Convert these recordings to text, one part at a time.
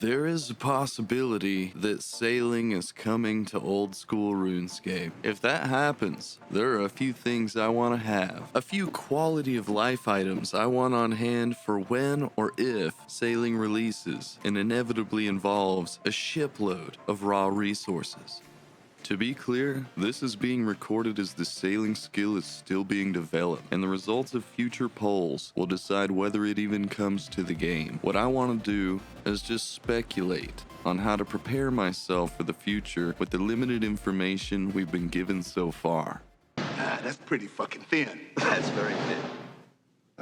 There is a possibility that sailing is coming to Old School Runescape. If that happens, there are a few things I want to have. A few quality of life items I want on hand for when or if sailing releases and inevitably involves a shipload of raw resources. To be clear, this is being recorded as the sailing skill is still being developed, and the results of future polls will decide whether it even comes to the game. What I want to do is just speculate on how to prepare myself for the future with the limited information we've been given so far. That's pretty fucking thin. That's very thin.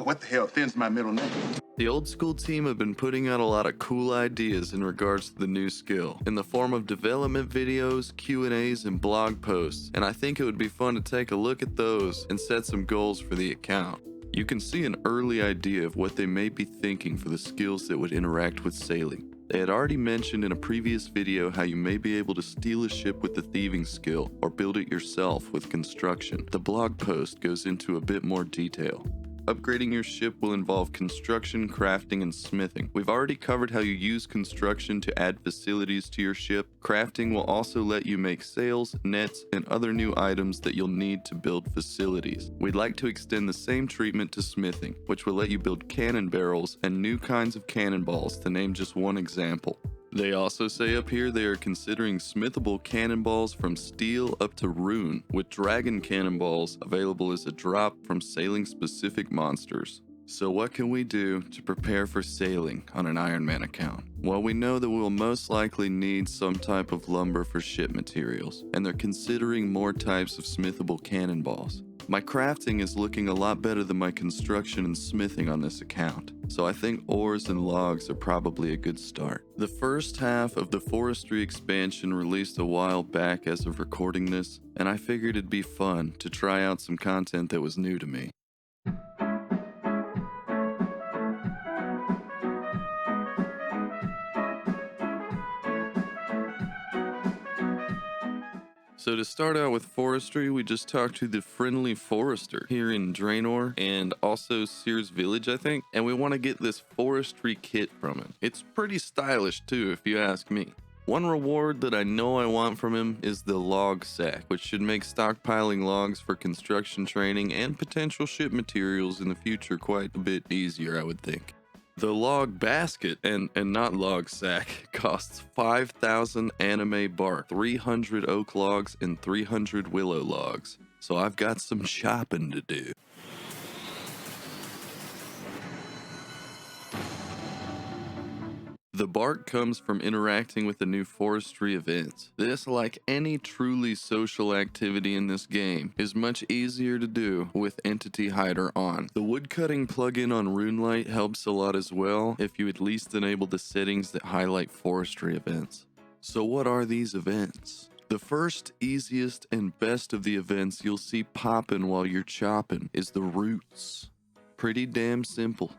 What the hell? Thin's my middle name. The Old School team have been putting out a lot of cool ideas in regards to the new skill, in the form of development videos, Q&As, and blog posts, and I think it would be fun to take a look at those and set some goals for the account. You can see an early idea of what they may be thinking for the skills that would interact with sailing. They had already mentioned in a previous video how you may be able to steal a ship with the thieving skill, or build it yourself with construction. The blog post goes into a bit more detail. Upgrading your ship will involve construction, crafting, and smithing. We've already covered how you use construction to add facilities to your ship. Crafting will also let you make sails, nets, and other new items that you'll need to build facilities. We'd like to extend the same treatment to smithing, which will let you build cannon barrels and new kinds of cannonballs, to name just one example. They also say up here they are considering smithable cannonballs from steel up to rune, with dragon cannonballs available as a drop from sailing specific monsters. So what can we do to prepare for sailing on an Ironman account? Well, we know that we'll most likely need some type of lumber for ship materials, and they're considering more types of smithable cannonballs. My crafting is looking a lot better than my construction and smithing on this account, so I think ores and logs are probably a good start. The first half of the Forestry expansion released a while back as of recording this, and I figured it'd be fun to try out some content that was new to me. So to start out with Forestry, we just talked to the Friendly Forester here in Draenor and also Sears Village, I think, and we want to get this Forestry kit from him. It's pretty stylish too, if you ask me. One reward that I know I want from him is the log sack, which should make stockpiling logs for construction training and potential ship materials in the future quite a bit easier, I would think. The log basket, and not log sack, costs 5,000 anime bark, 300 oak logs, and 300 willow logs. So I've got some shopping to do. The bark comes from interacting with the new Forestry events. This, like any truly social activity in this game, is much easier to do with Entity Hider on. The woodcutting plugin on RuneLite helps a lot as well if you at least enable the settings that highlight Forestry events. So what are these events? The first, easiest, and best of the events you'll see popping while you're chopping is the roots. Pretty damn simple.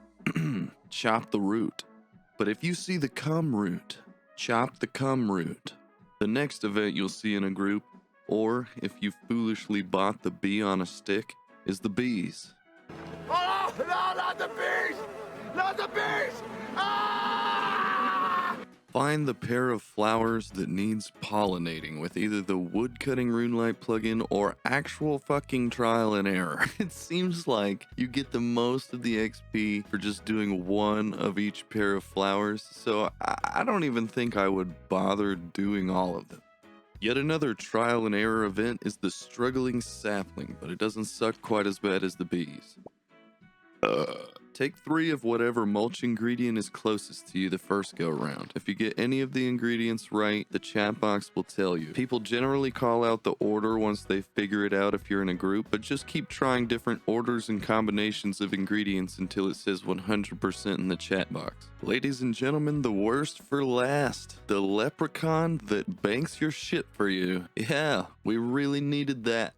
Chop the root. But if you see the cum root, chop the cum root. The next event you'll see in a group, or if you foolishly bought the bee on a stick, is the bees. Oh, no, not the bees! Not the bees! Ah! Find the pair of flowers that needs pollinating with either the woodcutting RuneLite plugin or actual fucking trial and error. It seems like you get the most of the XP for just doing one of each pair of flowers, so I don't even think I would bother doing all of them. Yet another trial and error event is the struggling sapling, but it doesn't suck quite as bad as the bees. Take 3 of whatever mulch ingredient is closest to you the first go round. If you get any of the ingredients right, the chat box will tell you. People generally call out the order once they figure it out if you're in a group, but just keep trying different orders and combinations of ingredients until it says 100% in the chat box. Ladies and gentlemen, the worst for last. The leprechaun that banks your shit for you. Yeah, we really needed that.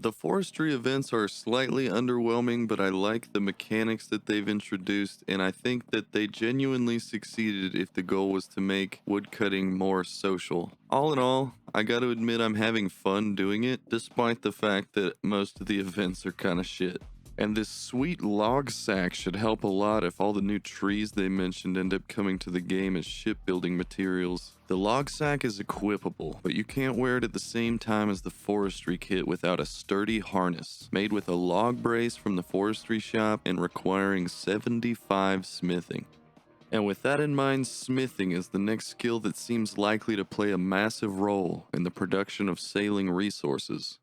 The Forestry events are slightly underwhelming, but I like the mechanics that they've introduced, and I think that they genuinely succeeded if the goal was to make woodcutting more social. All in all, I gotta admit I'm having fun doing it, despite the fact that most of the events are kinda shit. And this sweet log sack should help a lot if all the new trees they mentioned end up coming to the game as shipbuilding materials. The log sack is equipable, but you can't wear it at the same time as the forestry kit without a sturdy harness, made with a log brace from the forestry shop and requiring 75 smithing. And with that in mind, smithing is the next skill that seems likely to play a massive role in the production of sailing resources.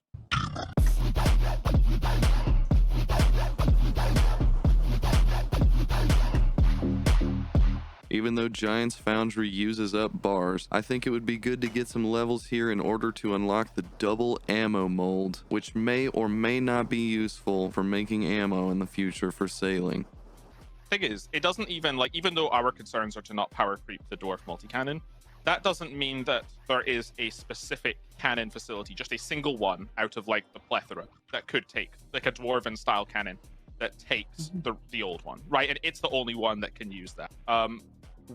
Even though Giant's Foundry uses up bars, I think it would be good to get some levels here in order to unlock the double ammo mold, which may or may not be useful for making ammo in the future for sailing. Thing is, it doesn't even, like, even though our concerns are to not power creep the dwarf multi-cannon, that doesn't mean that there is a specific cannon facility, just a single one out of like the plethora that could take like a dwarven style cannon that takes the old one, right? And it's the only one that can use that.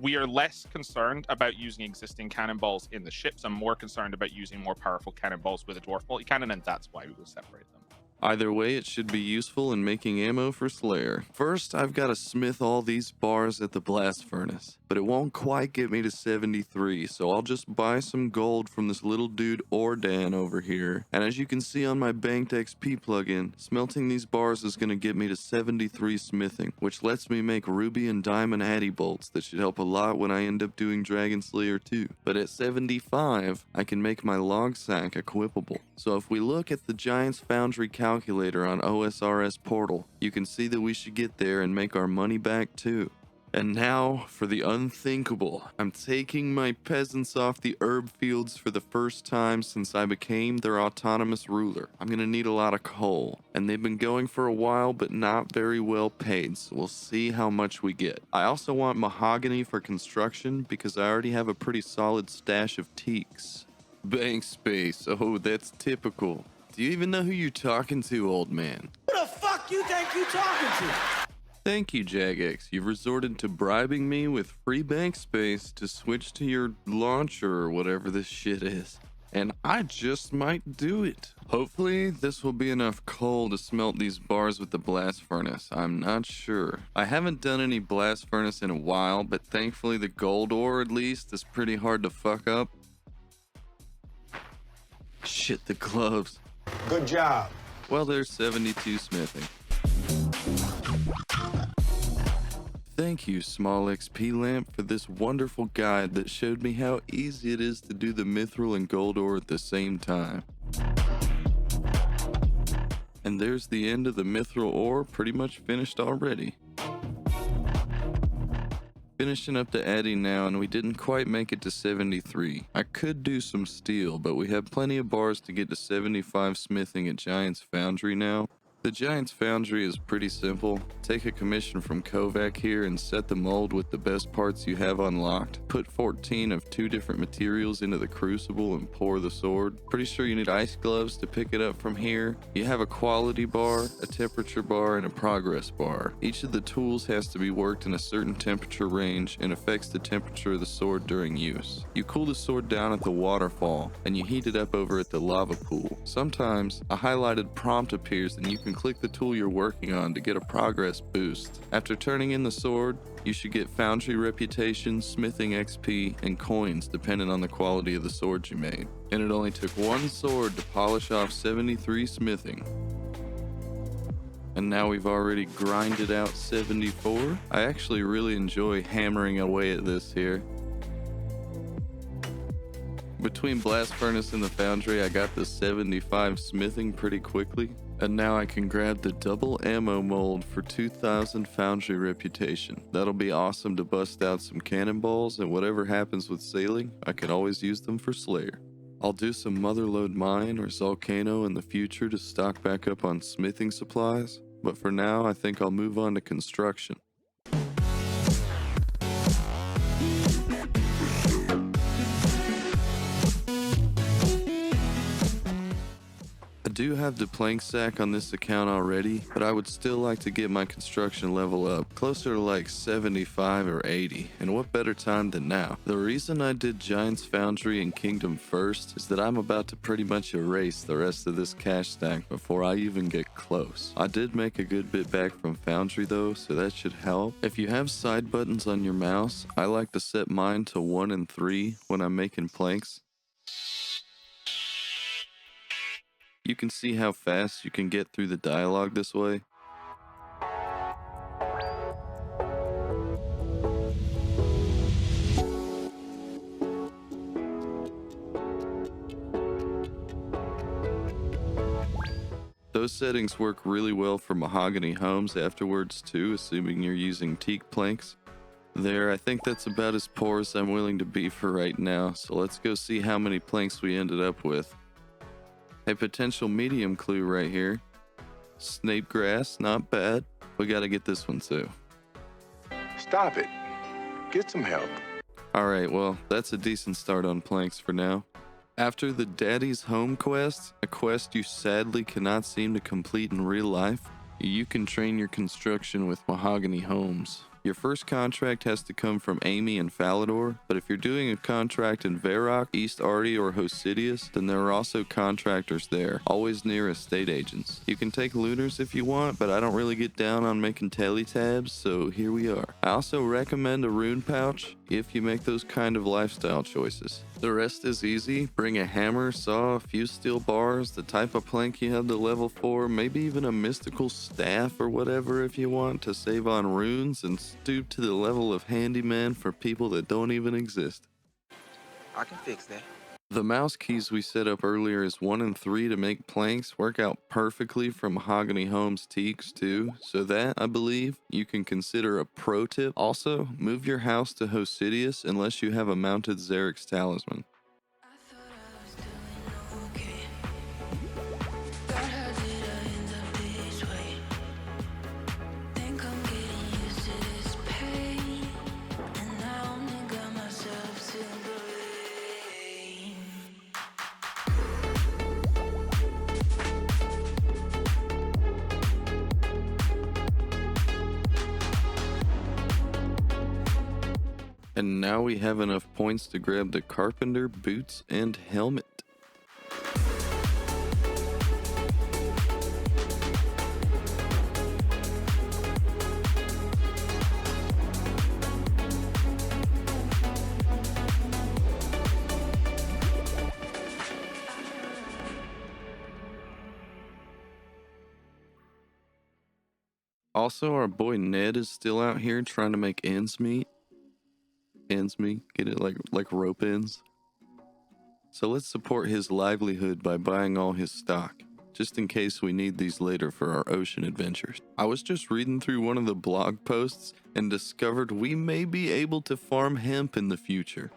We are less concerned about using existing cannonballs in the ships. I'm more concerned about using more powerful cannonballs with a dwarf multi-cannon, and that's why we will separate them. Either way, it should be useful in making ammo for Slayer. First, I've got to smith all these bars at the blast furnace, but it won't quite get me to 73, so I'll just buy some gold from this little dude Ordan over here. And as you can see on my banked XP plugin, smelting these bars is going to get me to 73 smithing, which lets me make ruby and diamond addy bolts that should help a lot when I end up doing Dragon Slayer 2. But at 75, I can make my log sack equipable. So if we look at the Giant's Foundry calculator on OSRS Portal, you can see that we should get there and make our money back too. And now for the unthinkable. I'm taking my peasants off the herb fields for the first time since I became their autonomous ruler. I'm gonna need a lot of coal, and they've been going for a while but not very well paid, so we'll see how much we get. I also want mahogany for construction because I already have a pretty solid stash of teaks. Bank space, oh that's typical. Do you even know who you're talking to, old man? Who the fuck you think you talking to? Thank you, Jagex. You've resorted to bribing me with free bank space to switch to your launcher or whatever this shit is. And I just might do it. Hopefully, this will be enough coal to smelt these bars with the blast furnace. I'm not sure. I haven't done any blast furnace in a while, but thankfully the gold ore, at least, is pretty hard to fuck up. Shit, the gloves. Good job. Well, there's 72 smithing. Thank you, Small XP Lamp, for this wonderful guide that showed me how easy it is to do the mithril and gold ore at the same time. And there's the end of the mithril ore, pretty much finished already. Finishing up the addy now, and we didn't quite make it to 73. I could do some steel, but we have plenty of bars to get to 75 smithing at Giant's Foundry now. The Giant's Foundry is pretty simple. Take a commission from Kovac here and set the mold with the best parts you have unlocked. Put 14 of 2 different materials into the crucible and pour the sword. Pretty sure you need ice gloves to pick it up from here. You have a quality bar, a temperature bar, and a progress bar. Each of the tools has to be worked in a certain temperature range and affects the temperature of the sword during use. You cool the sword down at the waterfall and you heat it up over at the lava pool. Sometimes a highlighted prompt appears and you can click the tool you're working on to get a progress boost. After turning in the sword, you should get Foundry reputation, smithing XP, and coins depending on the quality of the sword you made. And it only took one sword to polish off 73 smithing. And now we've already grinded out 74. I actually really enjoy hammering away at this here. Between Blast Furnace and the Foundry, I got the 75 smithing pretty quickly. And now I can grab the double ammo mold for 2000 Foundry reputation. That'll be awesome to bust out some cannonballs, and whatever happens with sailing, I can always use them for Slayer. I'll do some Motherlode Mine or Volcano in the future to stock back up on smithing supplies, but for now I think I'll move on to construction. I do have the plank sack on this account already, but I would still like to get my construction level up closer to like 75 or 80, and what better time than now? The reason I did Giants Foundry and Kingdom first is that I'm about to pretty much erase the rest of this cash stack before I even get close. I did make a good bit back from Foundry though, so that should help. If you have side buttons on your mouse, I like to set mine to 1 and 3 when I'm making planks. You can see how fast you can get through the dialogue this way. Those settings work really well for Mahogany Homes afterwards too, assuming you're using teak planks. There, I think that's about as poor as I'm willing to be for right now, so let's go see how many planks we ended up with. A potential medium clue right here. Snape grass, not bad. We gotta get this one too. Stop it. Get some help. Alright, well, that's a decent start on planks for now. After the Daddy's Home quest, a quest you sadly cannot seem to complete in real life, you can train your construction with Mahogany Homes. Your first contract has to come from Amy and Falador, but if you're doing a contract in Varrock, East Arty, or Hosidius, then there are also contractors there, always near estate agents. You can take looters if you want, but I don't really get down on making tally tabs, so here we are. I also recommend a rune pouch if you make those kind of lifestyle choices. The rest is easy. Bring a hammer, saw, a few steel bars, the type of plank you have to level for, maybe even a mystical staff or whatever if you want to save on runes, and stoop to the level of handyman for people that don't even exist. I can fix that. The mouse keys we set up earlier as 1 and 3 to make planks work out perfectly for Mahogany Homes teaks too, so that, I believe, you can consider a pro tip. Also, move your house to Hosidius unless you have a mounted Xerix talisman. And now we have enough points to grab the carpenter, boots, and helmet. Also, our boy Ned is still out here trying to make ends meet. Get it like rope ends. So let's support his livelihood by buying all his stock, just in case we need these later for our ocean adventures. I was just reading through one of the blog posts and discovered we may be able to farm hemp in the future.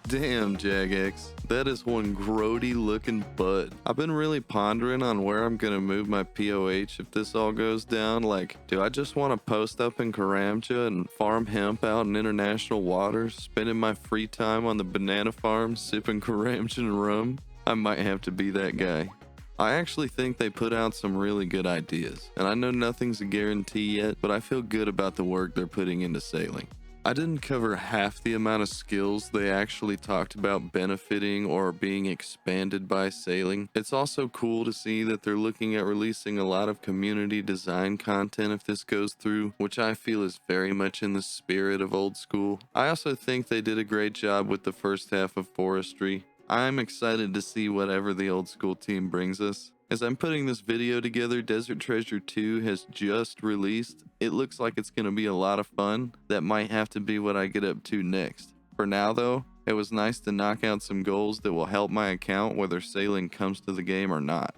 Damn, Jagex, that is one grody looking bud. I've been really pondering on where I'm gonna move my POH if this all goes down. Like, do I just want to post up in Karamja and farm hemp out in international waters, spending my free time on the banana farm sipping Karamjan rum? I might have to be that guy. I actually think they put out some really good ideas, and I know nothing's a guarantee yet, but I feel good about the work they're putting into sailing. I didn't cover half the amount of skills they actually talked about benefiting or being expanded by sailing. It's also cool to see that they're looking at releasing a lot of community design content if this goes through, which I feel is very much in the spirit of Old School. I also think they did a great job with the first half of Forestry. I'm excited to see whatever the Old School team brings us. As I'm putting this video together, Desert Treasure 2 has just released. It looks like it's going to be a lot of fun. That might have to be what I get up to next. For now though, it was nice to knock out some goals that will help my account whether sailing comes to the game or not.